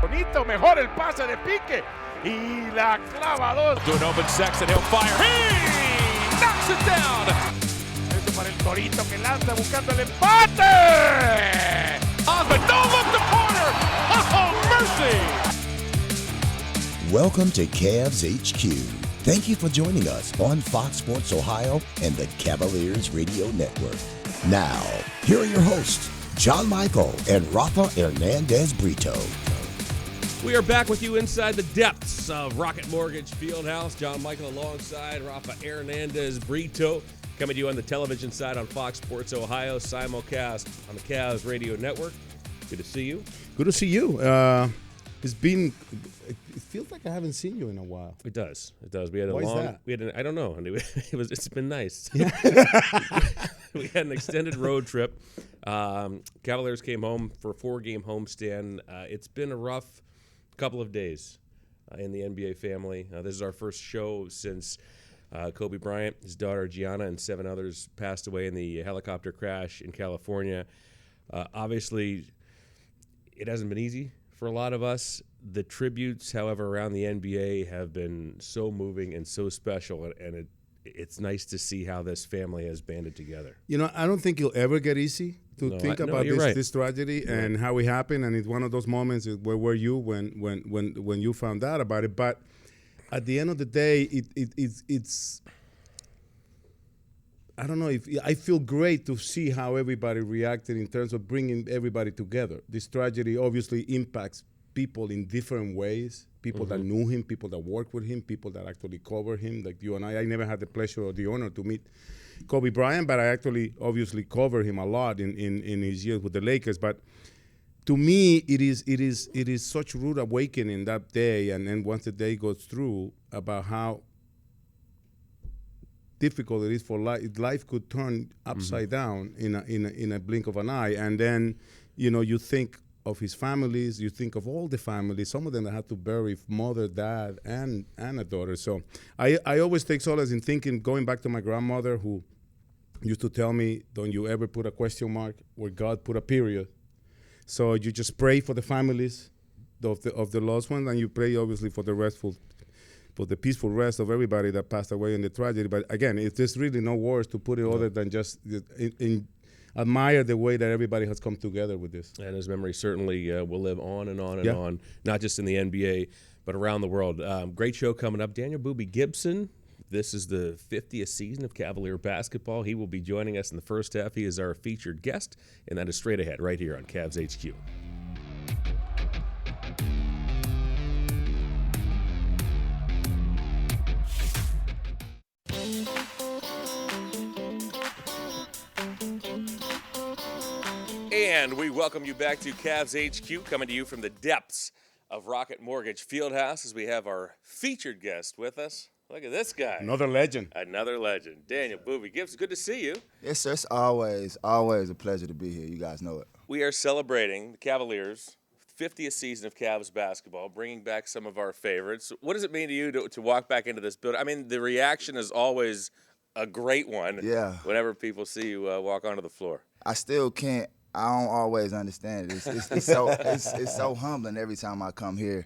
bonito, mejor el pase de pique. Y la clava dos. To an open Sexton, he'll fire. He knocks it down. Eso para el Torito que lanza buscando el empate. Osmond, no look the corner. Oh, mercy. Welcome to CavsHQ. Thank you for joining us on Fox Sports Ohio and the Cavaliers Radio Network. Now, here are your hosts, John Michael and Rafa Hernandez Brito. We are back with you inside the depths of Rocket Mortgage Fieldhouse. John Michael alongside Rafa Hernandez Brito, coming to you on the television side on Fox Sports Ohio, simulcast on the Cavs Radio Network. Good to see you. Good to see you. It feels like I haven't seen you in a while. It does. It does. We had Why is that? I don't know. It's been nice. Yeah. We had an extended road trip. Cavaliers came home for a 4-game homestand. It's been a rough couple of days in the NBA family. This is our first show since Koby Bryant, his daughter Gianna, and 7 others passed away in the helicopter crash in California. Obviously, it hasn't been easy for a lot of us. The tributes, however, around the NBA have been so moving and so special, and it's nice to see how this family has banded together. You know, I don't think it'll ever get easy to think about this tragedy and how it happened. And it's one of those moments where were you when you found out about it. But at the end of the day, it's I don't know if I feel great to see how everybody reacted in terms of bringing everybody together. This tragedy obviously impacts people in different ways, people that knew him, people that worked with him, people that actually covered him, like you and I. I never had the pleasure or the honor to meet Koby Bryant, but I actually obviously covered him a lot in his years with the Lakers. But to me, it is such rude awakening that day, and then once the day goes through, about how difficult it is for life could turn upside down in a blink of an eye. And then, you know, you think of his families, you think of all the families, some of them that had to bury mother, dad, and a daughter. So I always take solace in thinking, going back to my grandmother, who used to tell me, don't you ever put a question mark where God put a period. So you just pray for the families of the lost ones, and you pray obviously for the peaceful rest of everybody that passed away in the tragedy. But again, there's really no words to put it other than just admire the way that everybody has come together with this. And his memory certainly will live on and on and on, not just in the NBA, but around the world. Great show coming up. Daniel Boobie Gibson, this is the 50th season of Cavalier basketball. He will be joining us in the first half. He is our featured guest, and that is straight ahead right here on CavsHQ. And we welcome you back to CavsHQ, coming to you from the depths of Rocket Mortgage Fieldhouse, as we have our featured guest with us. Look at this guy. Another legend. Another legend. Daniel Boobie Gibson, good to see you. Yes, sir. It's always a pleasure to be here. You guys know it. We are celebrating the Cavaliers' 50th season of Cavs basketball, bringing back some of our favorites. What does it mean to you to walk back into this building? I mean, the reaction is always a great one whenever people see you walk onto the floor. I still can't. I don't always understand it. It's so humbling every time I come here,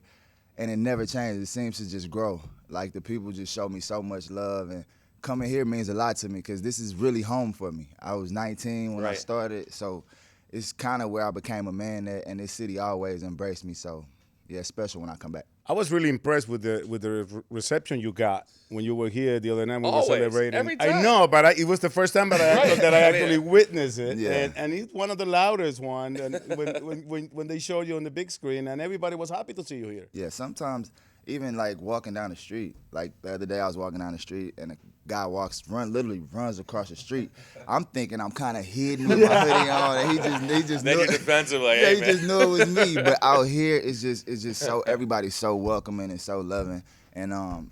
and it never changes. It seems to just grow. Like, the people just show me so much love, and coming here means a lot to me because this is really home for me. I was 19 when I started, so it's kind of where I became a man at, and this city always embraced me. So, yeah, it's special when I come back. I was really impressed with the reception you got when you were here the other night when we were celebrating. Every time. I know, but it was the first time that I actually witnessed it. Yeah. And it's one of the loudest ones when they showed you on the big screen, and everybody was happy to see you here. Yeah, sometimes even like walking down the street. Like the other day I was walking down the street and a guy literally runs across the street. I'm thinking I'm kind of hidden with my hoodie on, and he just then knew you're defensive, like, yeah, hey, he man. just knew it was me. But out here it's just so everybody's so welcoming and so loving, and I'm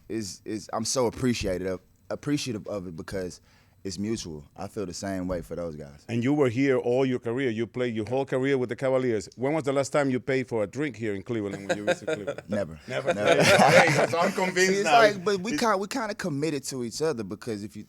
so appreciative of it because it's mutual. I feel the same way for those guys. And you were here all your career. You played your whole career with the Cavaliers. When was the last time you paid for a drink here in Cleveland when you visited Cleveland? Never. Hey, so I'm convinced it's now. like, but we kind of committed to each other because if you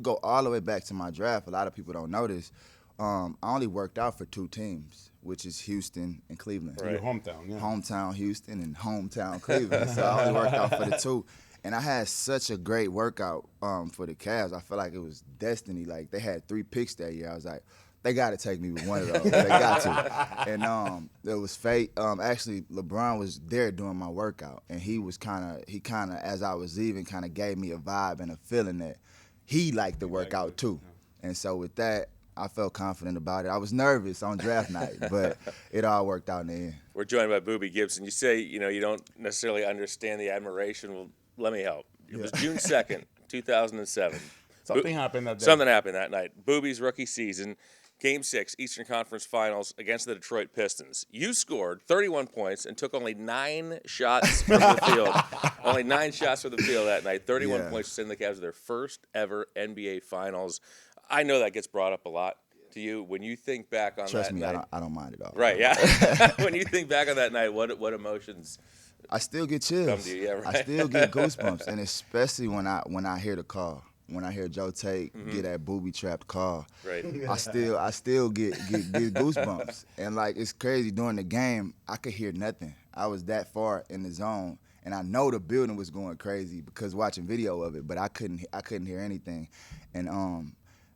go all the way back to my draft, a lot of people don't know this. I only worked out for 2 teams which is Houston and Cleveland. Your hometown, yeah. Hometown Houston and hometown Cleveland. So I only worked out for the two. And I had such a great workout for the Cavs. I felt like it was destiny. Like, they had 3 picks that year. I was like, they got to take me with one of those. They got to. And it was fate. Actually, LeBron was there during my workout, and he kind of, as I was leaving, kind of gave me a vibe and a feeling that he liked the workout too. And so with that, I felt confident about it. I was nervous on draft night, but it all worked out in the end. We're joined by Boobie Gibson. You say, you don't necessarily understand the admiration. Well, let me help. It was June 2nd, 2007. Something happened that day. Something happened that night. Boobie's rookie season, Game 6, Eastern Conference Finals against the Detroit Pistons. You scored 31 points and took only 9 shots from the field. Only 9 shots from the field that night. 31 points to send the Cavs to their first ever NBA Finals. I know that gets brought up a lot to you. When you think back on Trust that me, night. I don't mind it all. Right, yeah. When you think back on that night, what emotions I still get chills. come to you? Yeah, right. I still get goosebumps, and especially when I hear the call. When I hear Joe Tate get that booby trapped call, Right. I still get goosebumps. And like, it's crazy, during the game, I could hear nothing. I was that far in the zone, and I know the building was going crazy because watching video of it, but I couldn't hear anything. And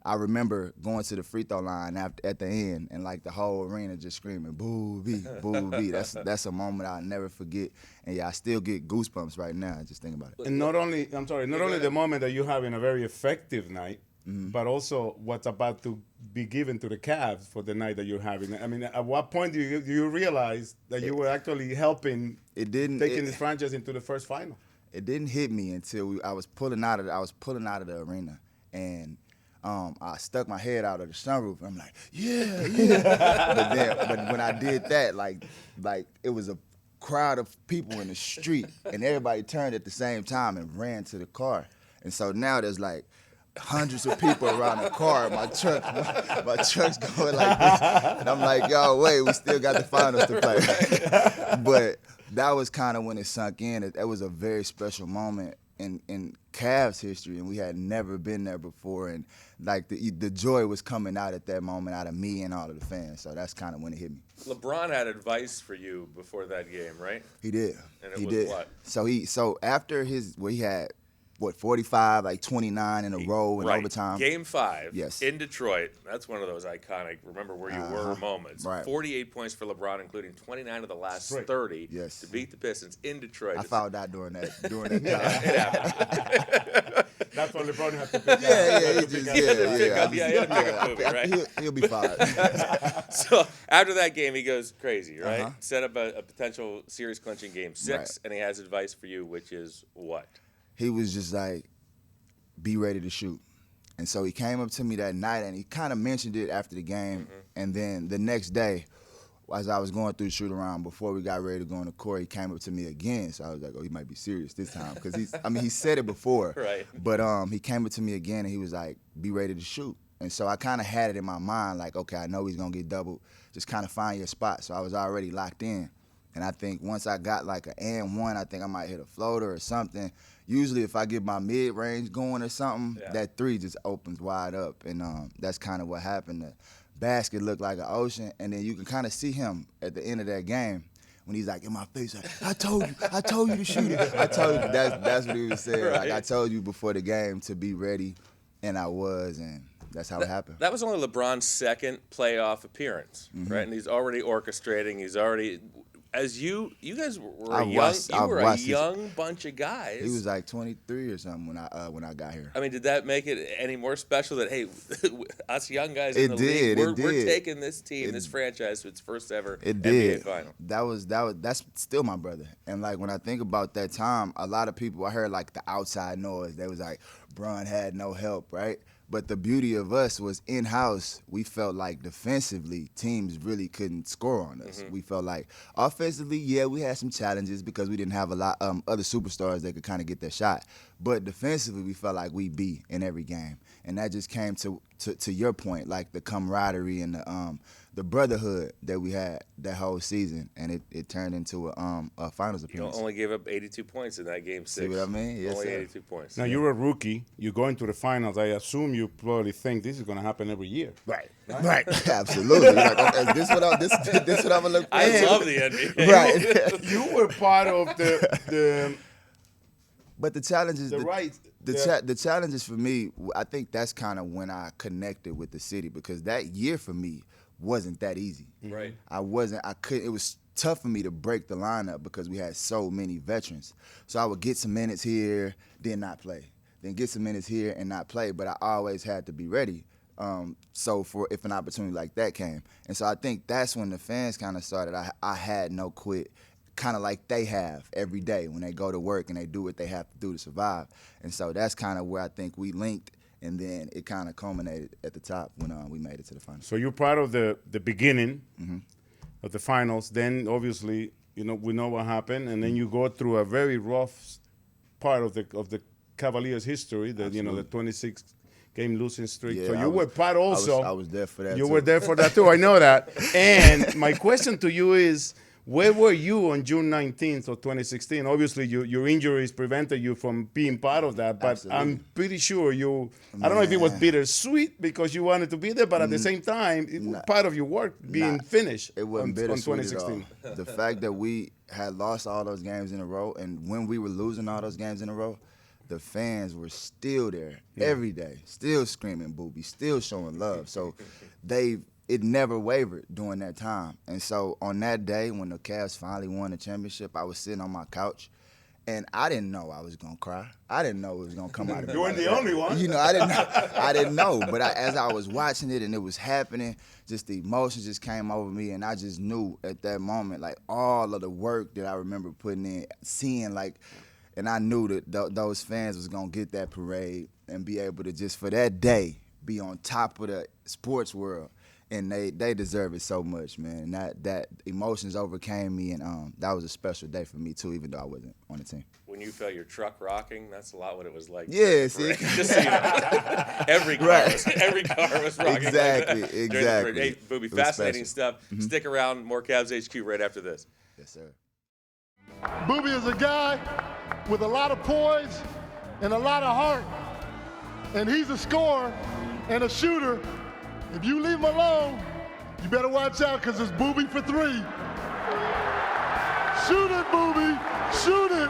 I remember going to the free throw line at the end, and like the whole arena just screaming, "Boobie, Boobie." That's a moment I'll never forget. And yeah, I still get goosebumps right now just thinking about it. And not only the moment that you have in a very effective night, but also what's about to be given to the Cavs for the night that you're having. I mean, at what point do you realize that you were actually helping taking this franchise into the first final? It didn't hit me until I was pulling out of the arena, and I stuck my head out of the sunroof. And I'm like, yeah. but when I did that, like it was a crowd of people in the street, and everybody turned at the same time and ran to the car. And so now there's like hundreds of people around the car. My truck's going like this, and I'm like, yo, wait, we still got the finals to play. But that was kind of when it sunk in. That was a very special moment in Cavs history, and we had never been there before, and like the joy was coming out at that moment out of me and all of the fans. So that's kind of when it hit me. LeBron had advice for you before that game, right? He did. And it he was did. what? So after he had 45, like 29 in a row in overtime. Game 5 Yes. in Detroit. That's one of those iconic remember where you were moments. Right. 48 points for LeBron, including 29 of the last 30 Yes. to beat the Pistons in Detroit. I found out during that time. That's what LeBron had to pick Yeah, he had to pick up Kobe, right? He'll be fired. So after that game, he goes crazy, right? Set up a potential series clinching game 6, Right. and he has advice for you, which is what? He was just like, be ready to shoot. And so he came up to me that night, and he kind of mentioned it after the game. And then the next day, as I was going through the shoot-around, before we got ready to go on the court, he came up to me again. So I was like, oh, he might be serious this time. Because he said it before. Right. But he came up to me again, and he was like, be ready to shoot. And so I kind of had it in my mind, like, okay, I know he's going to get doubled. Just kind of find your spot. So I was already locked in. And I think once I got like an and one, I think I might hit a floater or something. Usually if I get my mid-range going or something, that 3 just opens wide up. And that's kind of what happened. The basket looked like an ocean. And then you can kind of see him at the end of that game when he's like in my face, like, I told you to shoot it. I told you. That's what he was saying. Right. Like, I told you before the game to be ready, and I was, and that's how it happened. That was only LeBron's second playoff appearance, right? And he's already orchestrating. He's already... As you guys were a young bunch of guys. He was like 23 or something when I got here. I mean, did that make it any more special that, hey, us young guys in the league, we're taking this team, this franchise to its first ever NBA final? That's still my brother. And like when I think about that time, a lot of people, I heard like the outside noise. They was like, Bron had no help, right? But the beauty of us was in-house, we felt like defensively, teams really couldn't score on us. We felt like offensively, yeah, we had some challenges because we didn't have a lot other superstars that could kind of get their shot. But defensively, we felt like we beat in every game. And that just came to your point, like the camaraderie and the brotherhood that we had that whole season, and it turned into a finals appearance. You only gave up 82 points in that game 6. See what I mean? Yes, only sir. 82 points. Now, you're a rookie. You go into the finals. I assume you probably think this is going to happen every year. Right. Absolutely. Like, okay, this what I'm gonna look for. I love the NBA. Right. You were part of the But the challenge is the challenges for me. I think that's kind of when I connected with the city, because that year for me wasn't that easy. Right. It was tough for me to break the lineup because we had so many veterans. So I would get some minutes here, then not play. Then get some minutes here and not play. But I always had to be ready. So for if an opportunity like that came. And so I think that's when the fans kind of started. I had no quit, kind of like they have every day when they go to work and they do what they have to do to survive. And so that's kind of where I think we linked. And then it kind of culminated at the top when we made it to the finals. So you're part of the beginning of the finals. Then obviously, we know what happened, and then you go through a very rough part of the Cavaliers' history. The 26-game losing streak. Yeah, so you were part also. I was there for that. You were there for that too. I know that. And my question to you is, where were you on June 19th of 2016? Obviously, your injuries prevented you from being part of that, but Absolutely. I'm pretty sure I don't know if it was bittersweet because you wanted to be there, but at the same time, it was part of your work being finished It wasn't on bittersweet 2016. at all. The fact that we had lost all those games in a row, and when we were losing all those games in a row, the fans were still there every day, still screaming Boobie, still showing love. So it never wavered during that time. And so on that day when the Cavs finally won the championship, I was sitting on my couch, and I didn't know I was going to cry. I didn't know it was going to come out of me. You weren't the only one. I didn't know. But as I was watching it and it was happening, just the emotions just came over me, and I just knew at that moment, like, all of the work that I remember putting in, seeing, like, and I knew that those fans was going to get that parade and be able to just, for that day, be on top of the sports world. And they deserve it so much, man. And that emotions overcame me, and that was a special day for me too, even though I wasn't on the team. When you felt your truck rocking, that's a lot what it was like. Yeah, see? Just so you know, every car was rocking. Exactly, like that. exactly. Hey, Boobie, It was fascinating special. stuff. Stick around, more Cavs HQ right after this. Yes, sir. Boobie is a guy with a lot of poise and a lot of heart. And he's a scorer and a shooter. If you leave him alone, you better watch out, because it's Boobie for 3. Shoot it, Boobie, shoot it.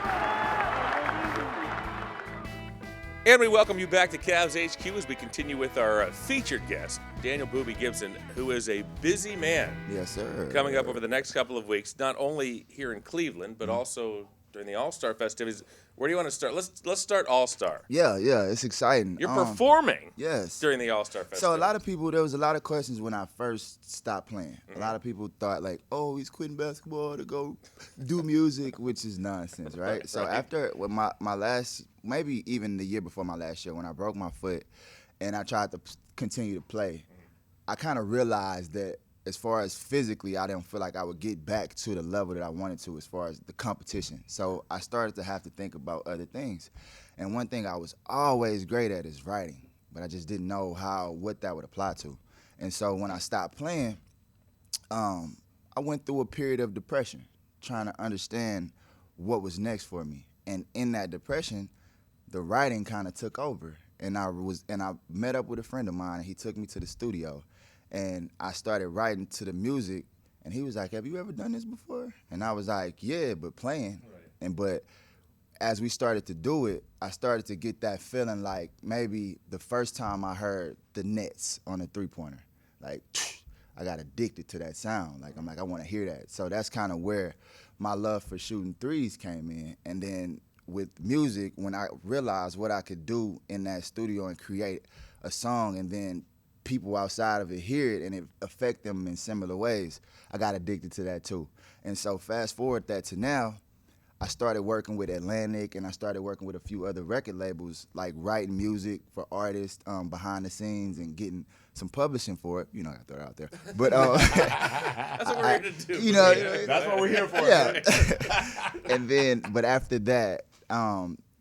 And we welcome you back to Cavs HQ as we continue with our featured guest, Daniel Boobie Gibson, who is a busy man. Yes, sir. Coming up over the next couple of weeks, not only here in Cleveland, but also during the All-Star festivities. Where do you want to start? Let's start All-Star. Yeah, it's exciting. You're performing yes. during the All-Star festivities. So a lot of people, there was a lot of questions when I first stopped playing. A lot of people thought, like, oh, he's quitting basketball to go do music, which is nonsense, right? So after my last, maybe even the year before my last year, when I broke my foot and I tried to continue to play, I kind of realized that as far as physically, I didn't feel like I would get back to the level that I wanted to as far as the competition. So I started to have to think about other things. And one thing I was always great at is writing, but I just didn't know what that would apply to. And so when I stopped playing, I went through a period of depression, trying to understand what was next for me. And in that depression, the writing kind of took over. And I met up with a friend of mine, and he took me to the studio. And I started writing to the music, and he was like, "Have you ever done this before?" And I was like, "Yeah, but playing." Right. But as we started to do it, I started to get that feeling like maybe the first time I heard the nets on a three-pointer, like I got addicted to that sound. Like, I'm like, I want to hear that. So that's kind of where my love for shooting threes came in. And then with music, when I realized what I could do in that studio and create a song, and then people outside of it hear it and it affect them in similar ways, I got addicted to that too. And so fast forward that to now, I started working with Atlantic, and I started working with a few other record labels, like writing music for artists behind the scenes and getting some publishing for it. You know, I throw it out there. But that's what we're here to do. That's what we're here for. Yeah. And then, but after that,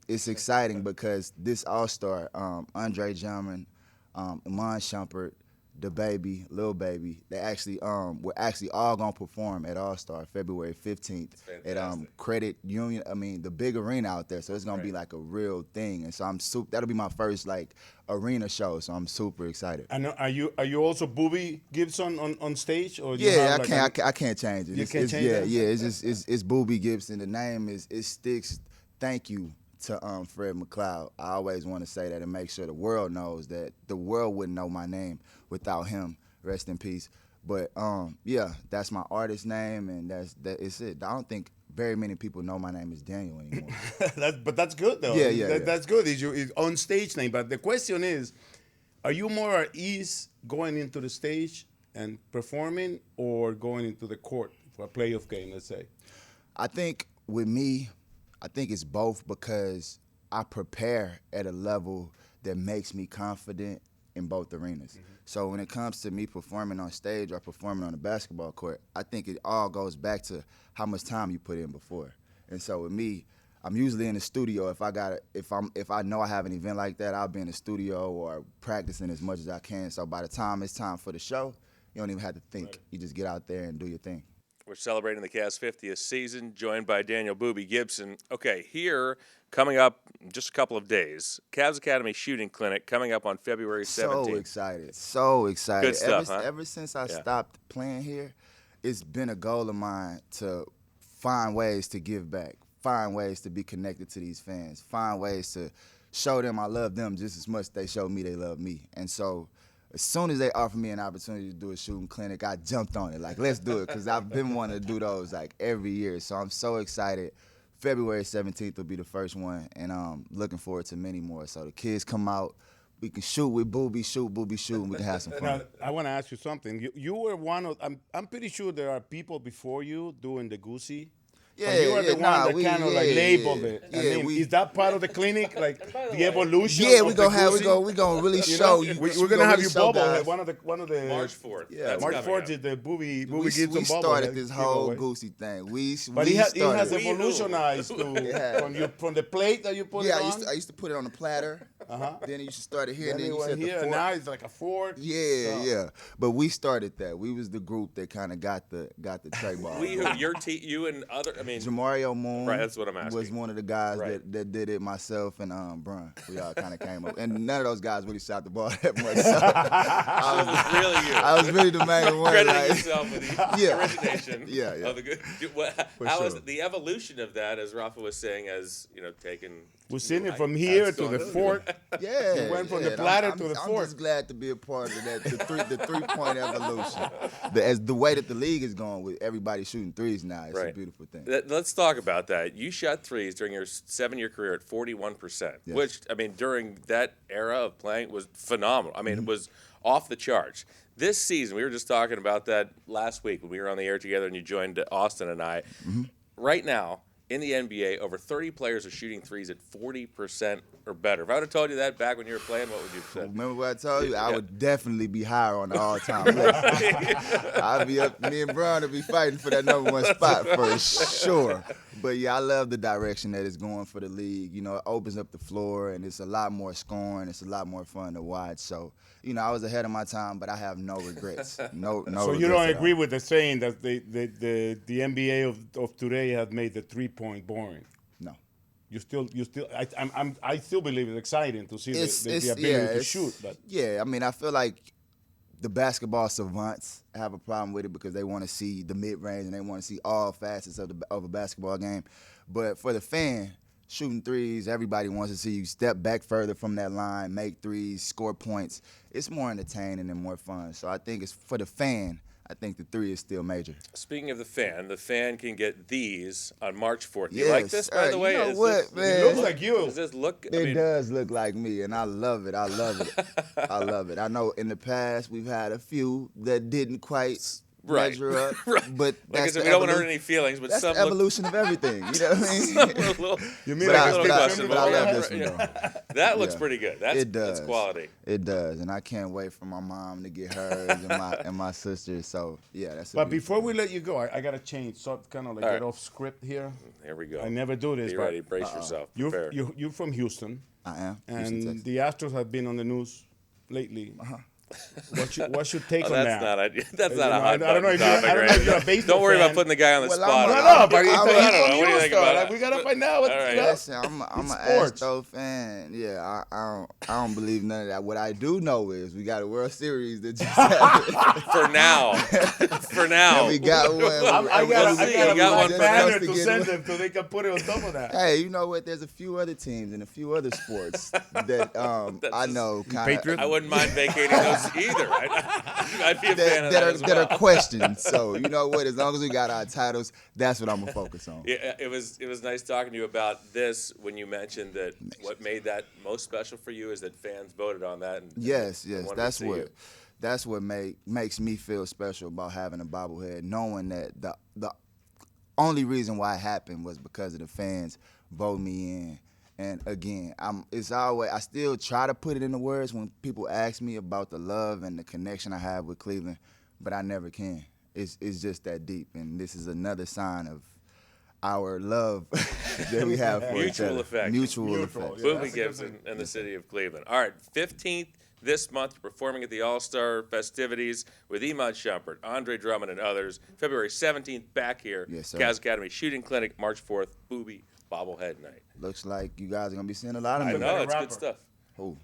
it's exciting because this All-Star, Andre Drummond, Iman Shumpert, the baby, Lil Baby. They actually we're actually all gonna perform at All Star February 15th at Credit Union. I mean, the big arena out there, so it's gonna be like a real thing. And so that'll be my first like arena show. So I'm super excited. And are you also Boobie Gibson on stage? Or Yeah, I can't change it. You can't change it. Yeah. It's just it's Boobie Gibson. The name it sticks. Thank you to Fred McLeod. I always want to say that and make sure the world knows that the world wouldn't know my name without him. Rest in peace. But yeah, that's my artist name, and it's it. I don't think very many people know my name is Daniel anymore. But that's good though. Yeah. That's good. It's your on stage name. But the question is, are you more at ease going into the stage and performing, or going into the court for a playoff game? Let's say. I think with me, I think it's both, because I prepare at a level that makes me confident in both arenas. Mm-hmm. So when it comes to me performing on stage or performing on the basketball court, I think it all goes back to how much time you put in before. And so with me, I'm usually in the studio. If I know I have an event like that, I'll be in the studio or practicing as much as I can. So by the time it's time for the show, you don't even have to think. Right. You just get out there and do your thing. We're celebrating the Cavs' 50th season, joined by Daniel Boobie Gibson. Okay, here, coming up in just a couple of days, Cavs Academy Shooting Clinic coming up on February 17th. So excited. Good stuff, Ever since I stopped playing here, it's been a goal of mine to find ways to give back, find ways to be connected to these fans, find ways to show them I love them just as much as they show me they love me. And so as soon as they offered me an opportunity to do a shooting clinic, I jumped on it. Like, let's do it, because I've been wanting to do those, like, every year. So I'm so excited. February 17th will be the first one, and I'm looking forward to many more. So the kids come out, we can shoot with Boobie, and we can have some fun. Now, I want to ask you something. You were one of, I'm pretty sure there are people before you doing the goosey. Yeah, you are the one that kind of like labeled it. Yeah, is that part of the clinic, like the evolution? Yeah, we gonna really show you. We're gonna have you bobblehead. One of the March 4th. Yeah, March 4th is the Boobie Gibson bobblehead. We started this whole goosey thing. But it has evolutionized from the plate that you put it on. I used to put it on the platter. Then you started here, and then you said the fork. fork. Now it's like a fork. Yeah. But we started that. We was the group that kind of got the tray ball. You and other. I mean, Jamario Moon, right, that's what I'm asking. was one of the guys that did it. Myself and Brun, we all kind of came up, and none of those guys really shot the ball that much. So I was really the main one. Crediting yourself with the origination. Yeah. Of the good. How is the evolution of that, as Rafa was saying, as taken? We're sitting from here to the fork. Yeah, we went from the platter to the fork. I'm just glad to be a part of that. The 3-point evolution. As the way that the league is going with everybody shooting threes now, it's a beautiful thing. Let's talk about that. You shot threes during your 7-year career at 41%, which, I mean, during that era of playing was phenomenal. I mean, it was off the charts. This season, we were just talking about that last week when we were on the air together and you joined Austin and I. Right now, in the NBA, over 30 players are shooting threes at 40% or better. If I would have told you that back when you were playing, what would you have said? Remember what I told you? I would definitely be higher on the all-time list. I'd be up, me and Brian would be fighting for that number one spot for sure. But yeah, I love the direction that it's going for the league. It opens up the floor, and it's a lot more scoring. It's a lot more fun to watch. So, I was ahead of my time, but I have no regrets. No. So you don't agree with the saying that the NBA of today has made the 3-point boring? No. I still believe it's exciting to see the ability to shoot. But yeah, I mean, I feel like the basketball savants have a problem with it because they want to see the mid-range and they want to see all facets of a basketball game. But for the fan, shooting threes, everybody wants to see you step back further from that line, make threes, score points. It's more entertaining and more fun. So I think it's for the fan. I think the 3 is still major. Speaking of the fan can get these on March 4th. You like this, by the way? You know what, man? It looks like you. Does this look? It does look like me, and I love it. I love it. I know in the past we've had a few that didn't quite measure up. But like I said, we don't want to hurt any feelings, but that's some the evolution of everything. You know what I mean? You mean but I love this one, though. That looks pretty good. That's quality. It does, and I can't wait for my mom to get hers and my sisters. So yeah, that's. But before we let you go, I gotta change, so kind of like get off script here. Here we go. I never do this. Be ready. Brace yourself. You're from Houston. I am. And the Astros have been on the news lately. What's your take on that's that? That's not a hot I don't know if topic, you're a baseball Don't worry fan. about putting the guy on the Well, spot. No, but I don't know. What do you think about like, it? we gotta find out. What, All right. you know? Listen, I'm an sports. Astro fan. Yeah, I don't believe none of that. What I do know is we got a World Series that just happened. For now. For now. And we got one. I got You got one a for banner them. to send them so they can put it on top of that. Hey, you know what? There's a few other teams and a few other sports that I know kind of I wouldn't mind vacating those either. I'd be a fan of that as well. that are questioned. So you know what? As long as we got our titles, that's what I'm gonna focus on. Yeah, it was nice talking to you about this when you mentioned that what made that most special for you is that fans voted on that. And Yes, wanted that's to see what you. that's what makes me feel special about having a bobblehead, knowing that the only reason why it happened was because of the fans vote me in. And again, I still try to put it into words when people ask me about the love and the connection I have with Cleveland, but I never can. It's just that deep, and this is another sign of our love that we have for each other. Mutual effect. Boobie Gibson and the city of Cleveland. All right, 15th this month, you're performing at the All-Star festivities with Emad Shumpert, Andre Drummond, and others. February 17th, back here, Yes, sir. Cavs Academy Shooting Clinic, March 4th, Boobie Bobblehead Night. Looks like you guys are gonna be seeing a lot of I me. know, it's rapper. good stuff.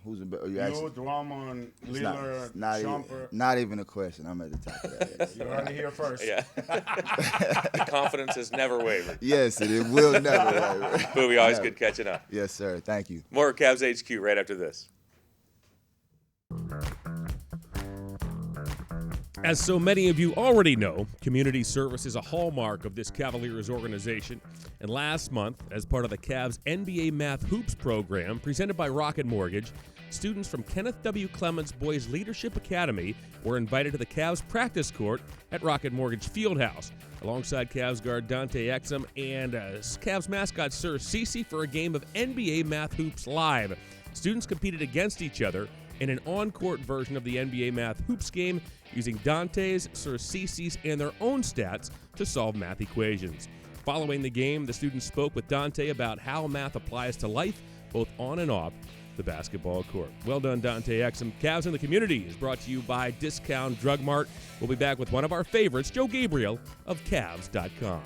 Who's a better? You, Drummond, Lillard, Shumpert. Not even a question. I'm at the top of that. You heard it here first. Yeah. The confidence has never wavered. Yes, it will never waver. Boobie, always Never. good catching up. Yes, sir. Thank you. More Cavs HQ right after this. As so many of you already know, community service is a hallmark of this Cavaliers organization. And last month, as part of the Cavs NBA Math Hoops program presented by Rocket Mortgage, students from Kenneth W. Clements Boys Leadership Academy were invited to the Cavs practice court at Rocket Mortgage Fieldhouse, alongside Cavs guard Dante Exum and Cavs mascot Sir Cece for a game of NBA Math Hoops Live. Students competed against each other in an on-court version of the NBA Math Hoops game using Dante's, Sir Cece's, and their own stats to solve math equations. Following the game, the students spoke with Dante about how math applies to life, both on and off the basketball court. Well done, Dante Exum. Cavs in the Community is brought to you by Discount Drug Mart. We'll be back with one of our favorites, Joe Gabriel of Cavs.com.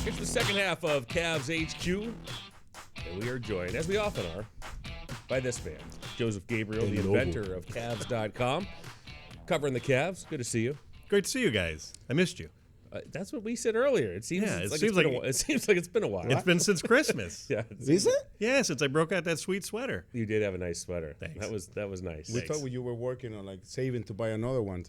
It's the second half of Cavs HQ, and we are joined, as we often are, by this man, Joseph Gabriel, the inventor of Cavs.com, covering the Cavs. Good to see you. Great to see you guys. I missed you. That's what we said earlier. It seems, Yeah, it seems like it's been a while. It's been since Christmas. Yeah, Is it? Yeah, since I broke out that sweet sweater. you did have a nice sweater. Thanks. That was nice. We thought you were working on like saving to buy another one.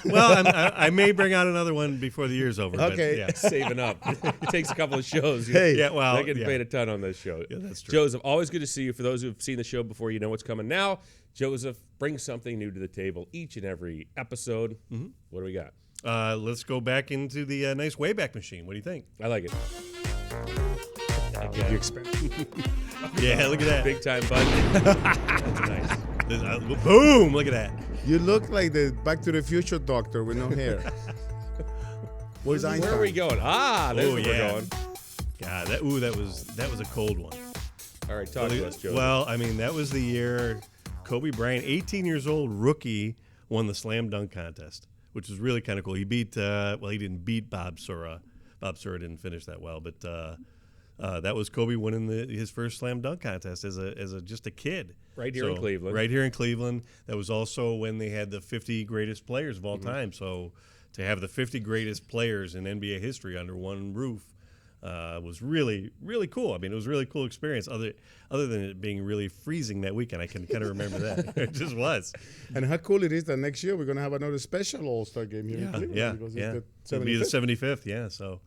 Well, I may bring out another one before the year's over. Okay. But yeah. Saving up. It takes a couple of shows. Yeah, well, Not getting yeah. paid a ton on this show. Yeah, that's true. Joseph, always good to see you. For those who've seen the show before, you know what's coming now. Joseph brings something new to the table each and every episode. Mm-hmm. What do we got? Let's go back into the nice Wayback Machine. What do you think? I like it. You expect? Yeah, look at that. Big time budget. That's nice. Boom! Look at that. You look like the Back to the Future doctor with no hair. Where's Einstein? Where are we going? There's where yeah. we're going. God, that was a cold one. All right, talk to us, Joseph. Well, I mean, that was the year Koby Bryant, 18 years old, rookie, won the slam dunk contest, which was really kind of cool. He beat, he didn't beat Bob Sura. Bob Sura didn't finish that well, but that was Koby winning his first slam dunk contest as just a kid. Right here in Cleveland. Right here in Cleveland. That was also when they had the 50 greatest players of all time. So to have the 50 greatest players in NBA history under one roof was really, really cool. I mean, it was a really cool experience. Other than it being really freezing that weekend, I can kind of remember that. It just was. And how cool it is that next year we're going to have another special All-Star game here in Cleveland. Because it's It'll the be the 75th. 75th, yeah. So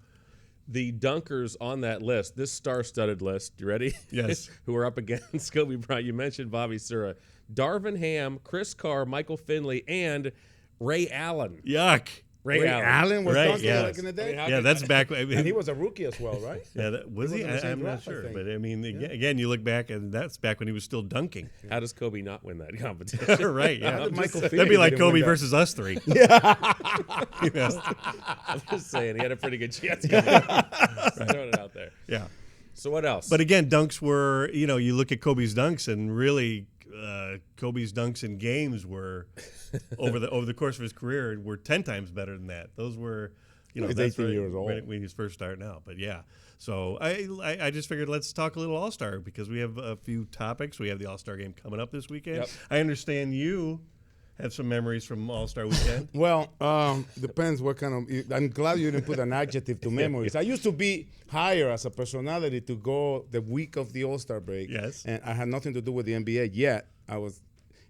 the dunkers on that list, this star-studded list, you ready? Yes. Who are up against Kobe Bryant. You mentioned Bobby Sura. Darvin Ham, Chris Carr, Michael Finley, and Ray Allen. Yuck. Ray Allen. Allen was Right, dunking yeah. back in the day. Yeah, that's back. I mean, And he was a rookie as well, right? yeah, was he? He was in the same I'm not draft, I sure, think. but I mean, again, you look back, and that's back when he was still dunking. How does Kobe not win that competition? Right? Yeah, How did Michael that'd Finney be like didn't win Kobe that? versus us three. I'm just saying he had a pretty good chance. Just throwing it out there. Yeah. So what else? But again, dunks were, you look at Kobe's dunks, and really, Kobe's dunks in games were over the course of his career were 10 times better than that. Those were, He's that's 18 right years old. when he was first starting out. But yeah, so I just figured let's talk a little All-Star because we have a few topics. We have the All-Star game coming up this weekend. Yep. I understand you have some memories from All-Star weekend. Well, depends what kind of. I'm glad you didn't put an adjective to memories. I used to be hired as a personality to go the week of the All-Star break. Yes. And I had nothing to do with the NBA yet. I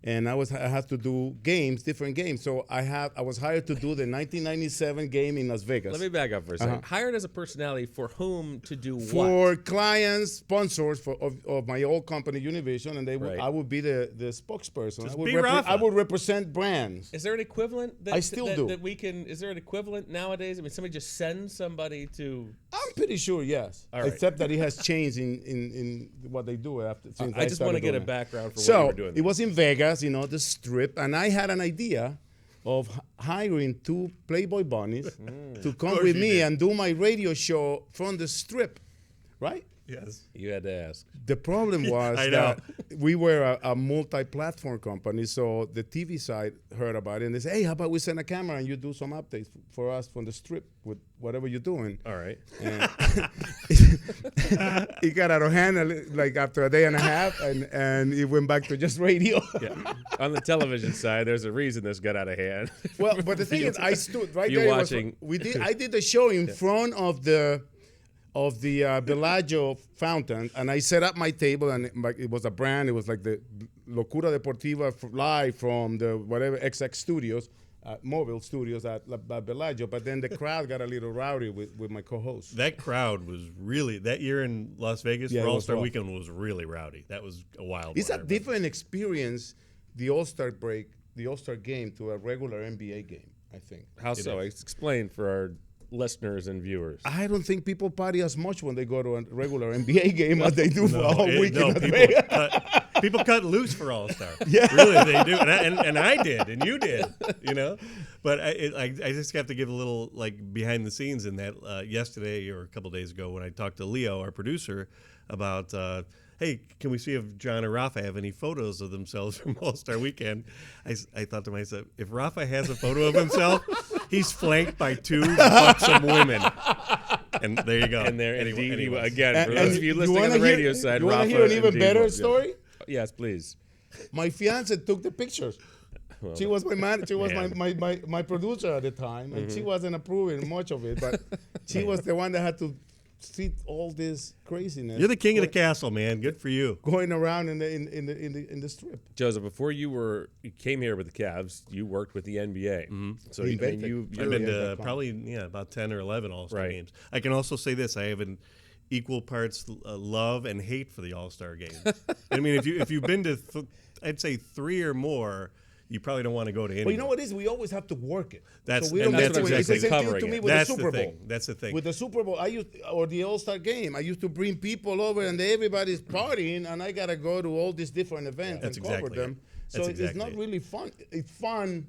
had to do different games. So I was hired to do the 1997 game in Las Vegas. Let me back up for a second. Hired as a personality for whom to do For what? clients, sponsors of my old company, Univision, and Right. I would be the spokesperson. Just I would be Rafa. I would represent brands. Is there an equivalent? That, I still do. That we can. Is there an equivalent nowadays? I mean, somebody just sends somebody to. I'm pretty sure, yes. All right. Except that it has changed in what they do after. Since I just want to started get a doing it. background for what you So were doing. it was in Vegas, the Strip, and I had an idea of hiring 2 Playboy bunnies to come with you me did. and do my radio show from the Strip, right? Yes. You had to ask. The problem was I know. that we were a multi-platform company, so the TV side heard about it, and they said, hey, how about we send a camera and you do some updates for us from the Strip with whatever you're doing. All right. And it got out of hand like after a day and a half, and it went back to just radio. Yeah. On the television side, there's a reason this got out of hand. Well, but the thing is, I stood right You there. watching. I did the show in front of the Bellagio fountain, and I set up my table, and it was a brand. It was like the Locura Deportiva live from the whatever XX Studios, mobile studios at Bellagio. But then the crowd got a little rowdy with my co-host. That crowd was really, that year in Las Vegas Yeah, for it was All-Star rough. Weekend was really rowdy. That was a wild It's one. a different experience, the All-Star break, the All-Star game to a regular NBA game, I think. How so? Explain for our listeners and viewers. I don't think people party as much when they go to a regular NBA game as they do for a whole week in Las people Vegas. people cut loose for All-Star. Yeah. Really, they do. And I did, and you did, But I just have to give a little, behind the scenes in that yesterday or a couple days ago when I talked to Leo, our producer, about, hey, can we see if John or Rafa have any photos of themselves from All-Star Weekend? I thought to myself, if Rafa has a photo of himself, he's flanked by 2 buxom women. And there you go. And there, Anyway, indeed, anyways. again, for those of you listening on wanna the radio side, you Rafa. want to hear an even indeed better was, yeah. story? Yes, please. My fiance took the pictures. She was my manager. She was Man. my producer at the time, and she wasn't approving much of it. But she was the one that had to see all this craziness. You're the king of the castle, man. Good for you. going around in the Strip. Joseph, before you came here with the Cavs, you worked with the NBA. So He you, invented you, it. I've you're been to .com. probably about 10 or 11 All-Star Right. games. I can also say this: I have an equal parts love and hate for the All-Star games. I mean, if you've been to, I'd say 3 or more, you probably don't want to go to any. But you know what it is? We always have to work it. That's- we and don't that's get to it. It's exactly the same thing covering to me it. with That's the the Super thing. Bowl. That's the thing. With the Super Bowl, or the All-Star game, I used to bring people over, and everybody's partying, and I gotta go to all these different events That's and cover exactly them. it. So That's it's exactly not it. really fun. It's fun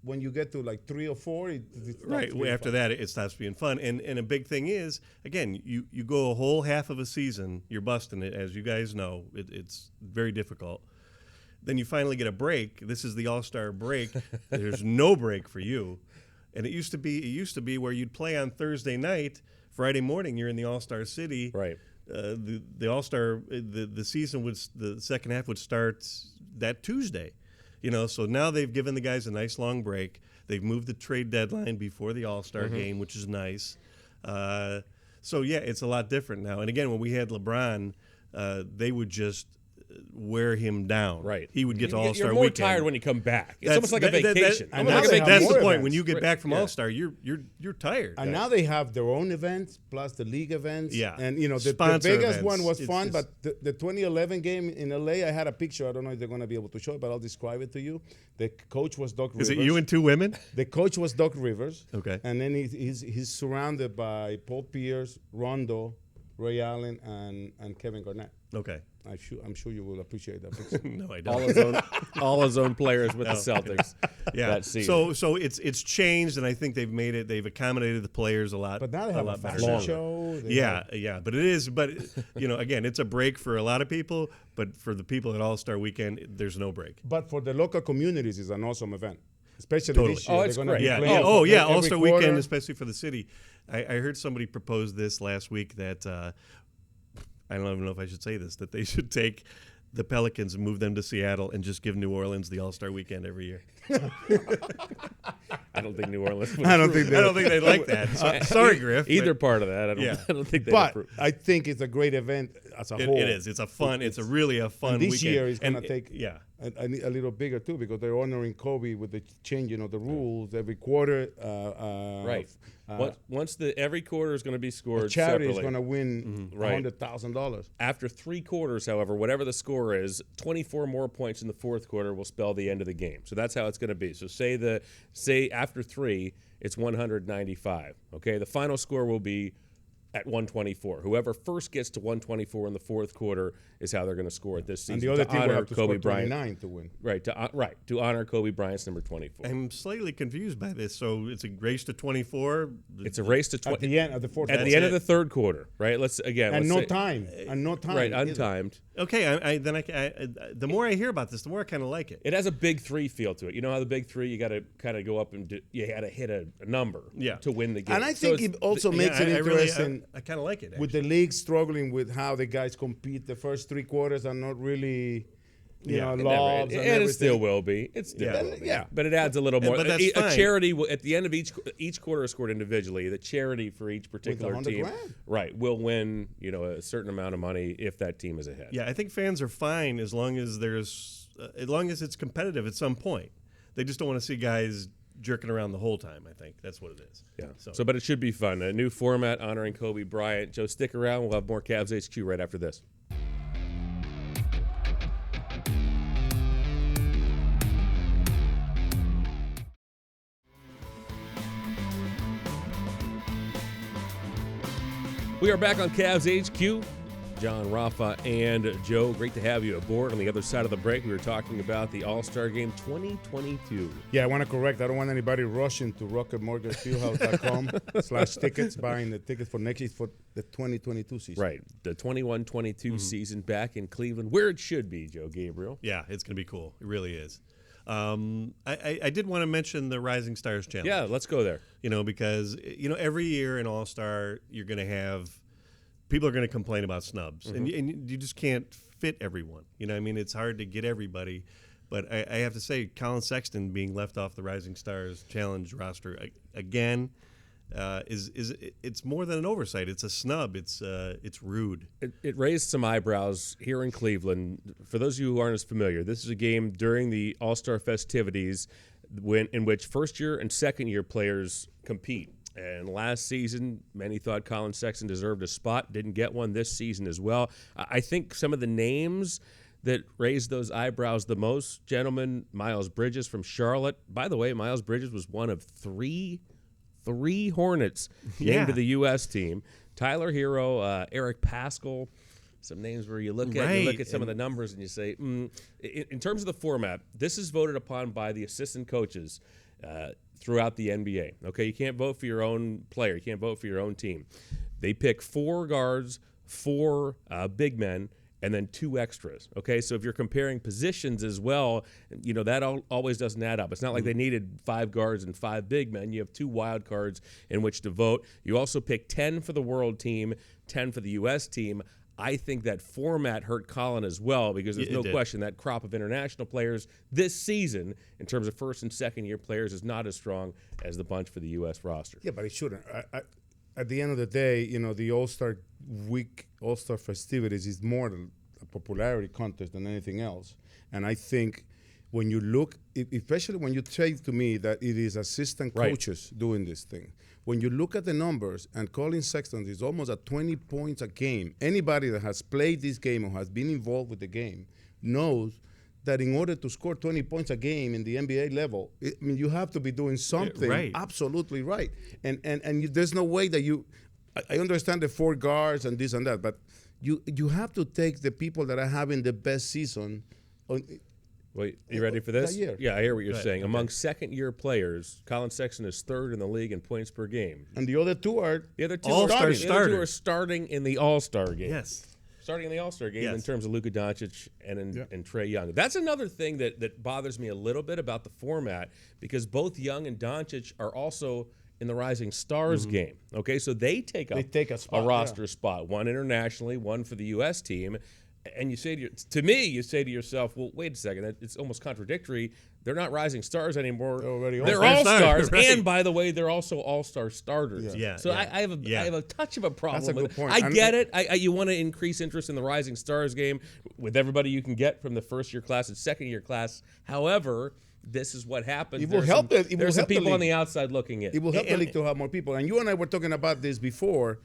when you get to 3 or 4. It's not Right. really After fun. that, it stops being fun. And a big thing is, again, you go a whole half of a season, you're busting it, as you guys know. It's very difficult. Then you finally get a break. This is the All-Star break. There's no break for you. And it used to be where you'd play on Thursday night, Friday morning you're in the All-Star city. right. The All-Star the season the second half would start that Tuesday. So now they've given the guys a nice long break. They've moved the trade deadline before the All-Star game, which is nice. So yeah, it's a lot different now. And again, when we had LeBron, they would just wear him down. Right. He would get to All-Star You're more weekend. tired when you come back. It's That's- almost like a vacation. and Almost now like a they have That's more the point. events. When you get back from Yeah. All-Star, you're tired. And now they have their own events plus the league events. Yeah. And the Sponsor Vegas events. one was It's- fun, it's- but the 2011 game in LA, I had a picture. I don't know if they're going to be able to show it, but I'll describe it to you. The coach was Doc Rivers. Is it you and two women? The coach was Doc Rivers. Okay. And then he's surrounded by Paul Pierce, Rondo, Ray Allen, and Kevin Garnett. Okay. I'm sure you will appreciate that picture. No, I all don't. all his own players with the Celtics. Yeah. That season. So it's changed, and I think they've accommodated the players a lot. But now they have a lot better fashion now. show. They Yeah, have- yeah, but it is. But again, it's a break for a lot of people. But for the people at All-Star Weekend, there's no break. But for the local communities, it's an awesome event. Especially Totally. this year. Oh, They're it's gonna great. be Yeah. playing Every quarter. All-Star Weekend, especially for the city. I heard somebody propose this last week that I don't even know if I should say this, that they should take the Pelicans and move them to Seattle and just give New Orleans the All-Star Weekend every year. I don't think New Orleans would I don't approve. think I don't think they'd like that. So, sorry, Griff. Either but part of that. Yeah. I don't think they But approve. I think it's a great event as a whole. it is. It's a fun. It's a really a fun And this weekend. year is going to And take yeah. a little bigger too because they're honoring Kobe with the changing of the rules every quarter. Right. Once every quarter is going to be scored Charity is separately. going to win Right. $100,000. After 3 quarters, however, whatever the score is, 24 more points in the fourth quarter will spell the end of the game. So that's how it's going to be. So say after 3, it's 195. Okay, the final score will be at 124. Whoever first gets to 124 in the fourth quarter is how they're going to score it this season. And the other to team will honor have to score Kobe Bryant. 29 to win. Right, to honor Kobe Bryant's number 24. I'm slightly confused by this. So it's a race to 24. It's a race to At the end of the fourth. at quarter. the end of the third quarter, right? Let's and let's no say- time. And no time. Right, either. untimed. Okay, the more I hear about this, the more I kind of like it. It has a big 3 feel to it. You know how the big 3, you got to kind of go up and you got to hit a number to win the game. And I So think it's- it also makes it interesting. I kind of like it. With the league struggling with how the guys compete, the first 3 quarters are not really, It lobs and it everything. still will be. It still will be. Yeah. But it adds a little more. But that's a fine. charity at the end of each quarter is scored individually. The charity for each particular 100 team, grand. right, will win. A certain amount of money if that team is ahead. Yeah, I think fans are fine as long as it's competitive at some point. They just don't want to see guys jerking around the whole time. I think that's what it is. Yeah. So, but it should be fun. A new format honoring Kobe Bryant. Joe, stick around. We'll have more Cavs HQ right after this. We are back on Cavs HQ. John, Rafa, and Joe, great to have you aboard. On the other side of the break, we were talking about the All-Star Game 2022. Yeah, I want to correct. I don't want anybody rushing to rocketmortgagefieldhouse.com/tickets, buying the tickets for next year for the 2022 season. Right, the 21-22 season back in Cleveland, where it should be, Joe Gabriel. Yeah, it's going to be cool. It really is. I did want to mention the Rising Stars Challenge. Yeah, let's go there. Because every year in All-Star, you're going to have people are going to complain about snubs, and you just can't fit everyone. It's hard to get everybody. But I have to say, Colin Sexton being left off the Rising Stars Challenge roster again it's more than an oversight. It's a snub. It's rude. It raised some eyebrows here in Cleveland. For those of you who aren't as familiar, this is a game during the All-Star festivities in which first-year and second-year players compete. And last season, many thought Colin Sexton deserved a spot. Didn't get one this season as well. I think some of the names that raised those eyebrows the most, gentlemen, Miles Bridges from Charlotte. By the way, Miles Bridges was one of three Hornets named to the U.S. team. Tyler Hero, Eric Paschal. Some names where you look at some of the numbers and you say, in terms of the format, this is voted upon by the assistant coaches throughout the NBA. Okay, you can't vote for your own player. You can't vote for your own team. They pick 4 guards, 4 big men, and then 2 extras. Okay, so if you're comparing positions as well, that always doesn't add up. It's not like they needed 5 guards and 5 big men. You have 2 wild cards in which to vote. You also pick 10 for the world team, 10 for the U.S. team. I think that format hurt Colin as well because there's no question that crop of international players this season, in terms of first and second year players, is not as strong as the bunch for the U.S. roster. Yeah, but it shouldn't. At the end of the day, the All-Star Week, All-Star festivities is more than a popularity contest than anything else. And I think when you look, especially when you say to me that it is assistant coaches doing this thing, when you look at the numbers, and Colin Sexton is almost at 20 points a game, anybody that has played this game or has been involved with the game knows that in order to score 20 points a game in the NBA level, you have to be doing something absolutely right. And there's no way that I understand the 4 guards and this and that, but you have to take the people that are having the best season. Wait, you ready for this? Year. Yeah, I hear what you're saying. Okay. Among second-year players, Colin Sexton is 3rd in the league in points per game. And the other two are All-Star starters. The other two are starting in the All-Star game. Yes. Starting in the All-Star game in terms of Luka Doncic and Trae Young. That's another thing that bothers me a little bit about the format, because both Young and Doncic are also in the Rising Stars game. Okay, so they take a roster spot, one internationally, one for the U.S. team. And you say to yourself, well, wait a second, it's almost contradictory. They're not Rising Stars anymore. They're All-Stars. Right. And by the way, they're also All-Star starters. I have a touch of a problem. That's a good point. I get it. You want to increase interest in the Rising Stars game with everybody you can get from the first-year class and second-year class. However, this is what happens. It will help. There's some people on the outside looking in. It will help the league to have more people. And you and I were talking about this before,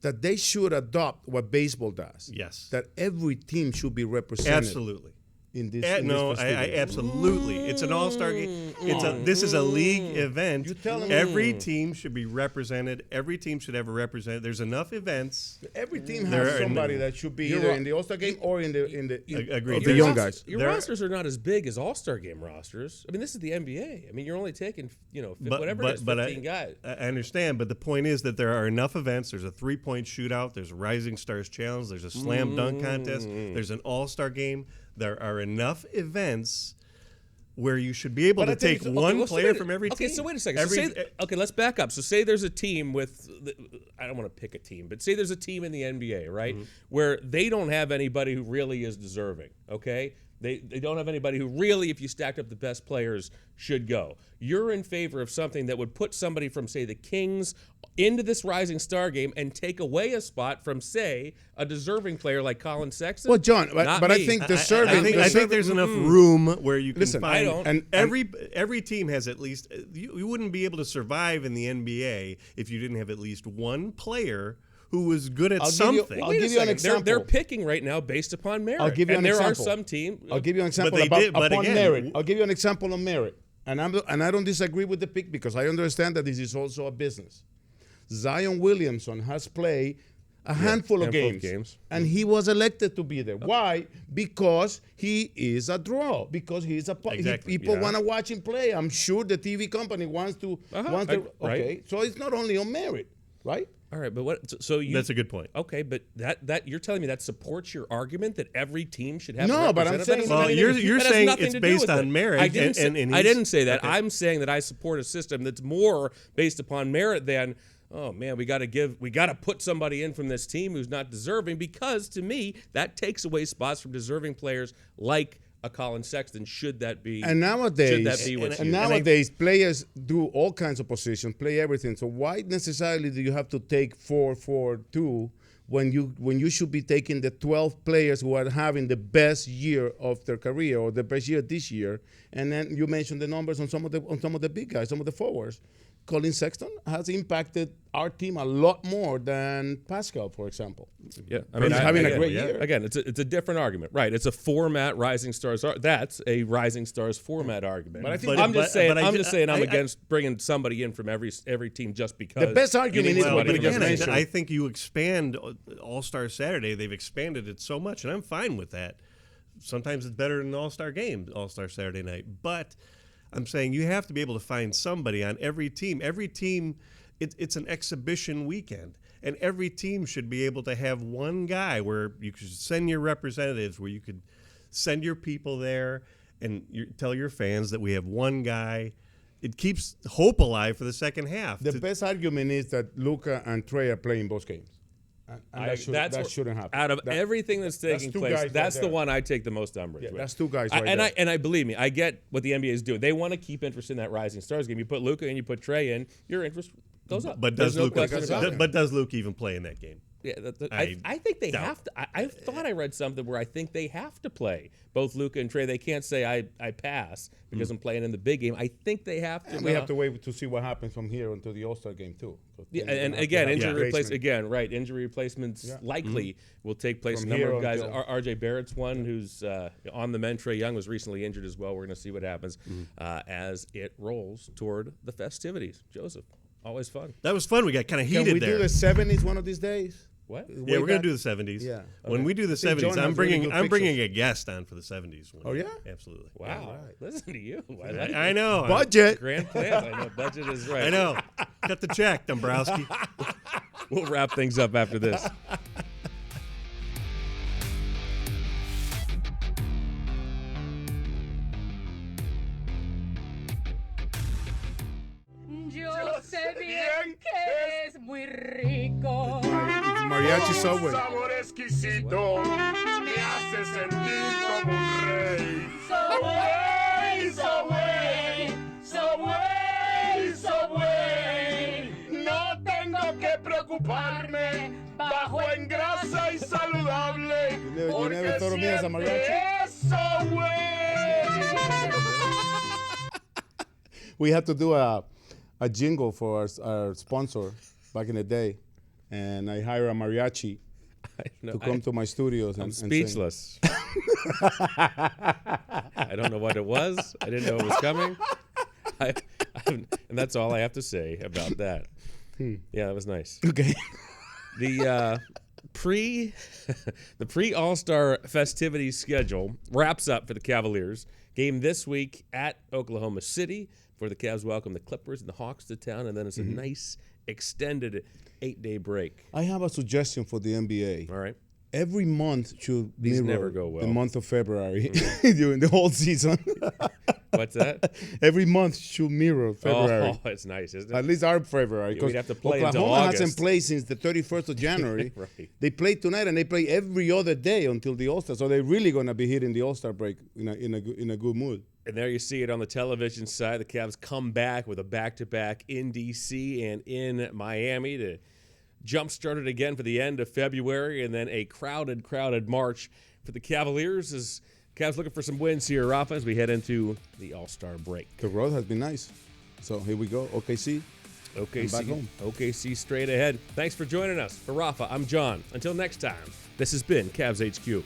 that they should adopt what baseball does. Yes. That every team should be represented. Absolutely. In this, I absolutely. It's an all-star game. This is a league event. Every team should be represented. Every team should have a representative. There's enough events. Every team has somebody that should be either in the All-Star game or in the young guys. Your rosters are not as big as All-Star game rosters. I mean, this is the NBA. I mean, you're only taking whatever it is, 15 guys. I understand, but the point is that there are enough events. There's a 3-point shootout. There's a Rising Stars Challenge. There's a slam dunk contest. There's an All-Star game. There are enough events where you should be able to take one player from every team. Okay, so wait a second. Let's back up. So say there's a team with, I don't want to pick a team, but say there's a team in the NBA, right, where they don't have anybody who really is deserving, okay? They don't have anybody who really, if you stacked up the best players, should go. You're in favor of something that would put somebody from, say, the Kings into this Rising Star game and take away a spot from, say, a deserving player like Colin Sexton? Well, John, but I think I think there's enough room where you can find. I don't. And every team has at least. You wouldn't be able to survive in the NBA if you didn't have at least one player who was good at something. I'll give you an example. They're picking right now based upon merit. I'll give you an example. There are some teams. I'll give you an example upon merit. I'll give you an example on merit. And I don't disagree with the pick, because I understand that this is also a business. Zion Williamson has played a handful of games, and he was elected to be there. Why? Because he is a draw. Because he's a people want to watch him play. I'm sure the TV company wants to. Okay, so it's not only on merit, right? All right, but what? So that's a good point. Okay, but that you're telling me that supports your argument that every team should have. No, but I'm saying you're saying it's based on merit. I didn't say that. Okay. I'm saying that I support a system that's more based upon merit than, oh man, we got to put somebody in from this team who's not deserving, because to me that takes away spots from deserving players like a Colin Sexton. Should that be? And nowadays, players do all kinds of positions, play everything. So why necessarily do you have to take 4-4-2 when you should be taking the 12 players who are having the best year of their career or the best year this year? And then you mentioned the numbers on some of the big guys, some of the forwards. Colin Sexton has impacted our team a lot more than Pascal, for example. Yeah, I mean, he's having a great year. Again, it's a different argument, right? It's a format Rising Stars. That's a Rising Stars format argument. But I think I'm just saying I'm against bringing somebody in from every team just because. The best argument is I think you expand All-Star Saturday. They've expanded it so much, and I'm fine with that. Sometimes it's better than an All-Star game, All-Star Saturday night, but I'm saying you have to be able to find somebody on every team. Every team, it's an exhibition weekend, and every team should be able to have one guy where you could send your representatives, where you could send your people there and tell your fans that we have one guy. It keeps hope alive for the second half. The best argument is that Luka and Trae are playing both games. And that shouldn't happen. Out of everything that's taking place, that's the one I take the most umbrage with. That's two guys there. And I believe me, I get what the NBA is doing. They want to keep interest in that Rising Stars game. You put Luka and you put Trae in, your interest goes up. But does Luka even play in that game? Yeah, I think they have to. I thought I read something where I think they have to play both Luka and Trey. They can't say I pass because I'm playing in the big game. I think they have to. And we have to wait to see what happens from here until the All-Star game too. Yeah, and again, injury replacement. Again, right? Injury replacements likely will take place. From a number of guys. until- R.J. Barrett's one who's on the men. Trey Young was recently injured as well. We're going to see what happens as it rolls toward the festivities. Joseph, always fun. That was fun. We got kind of heated Can we there. do the 70s one of these days? What? Yeah, we're going to do the 70s. Yeah. When we do the I think 70s, John I'm has really bringing good bringing pictures. a guest on for the 70s. Oh, yeah? Absolutely. Wow. Listen to you. I know. Budget. Grand plans. I know. Budget is right. I know. Cut the check, Dombrowski. We'll wrap things up after this. Yo sé bien que es muy rico. Mariachi Subway. Sabor exquisito me hace sentir como un rey. Subway, Subway, Subway, Subway. No tengo que preocuparme, bajo en grasa y saludable. You never thought of me as a mariachi? Es Subway. We had to do a jingle for our sponsor back in the day, and I hired a mariachi to come to my studios. I'm and sing. speechless. I don't know what it was. I didn't know it was coming. And that's all I have to say about that. Yeah, that was nice. Okay. The pre All-Star festivities schedule wraps up for the Cavaliers. Game this week at Oklahoma City for the Cavs welcome the Clippers and the Hawks to town, and then it's a nice extended 8-day break. I have a suggestion for the NBA. All right. Every month should These mirror never go well. the month of February during the whole season. What's that? Every month should mirror February. Oh, it's nice, isn't it? At least our February. Yeah, we'd have to play until Oklahoma August. hasn't played since the 31st of January. Right. They play tonight, and they play every other day until the All-Star. So they're really going to be hitting the All-Star break in a good mood. And there you see it on the television side. The Cavs come back with a back-to-back in D.C. and in Miami to jump-start it again for the end of February, and then a crowded March for the Cavaliers as Cavs looking for some wins here, Rafa, as we head into the All-Star break. The road has been nice. So here we go. OKC. Back home. OKC straight ahead. Thanks for joining us. For Rafa, I'm John. Until next time, this has been Cavs HQ.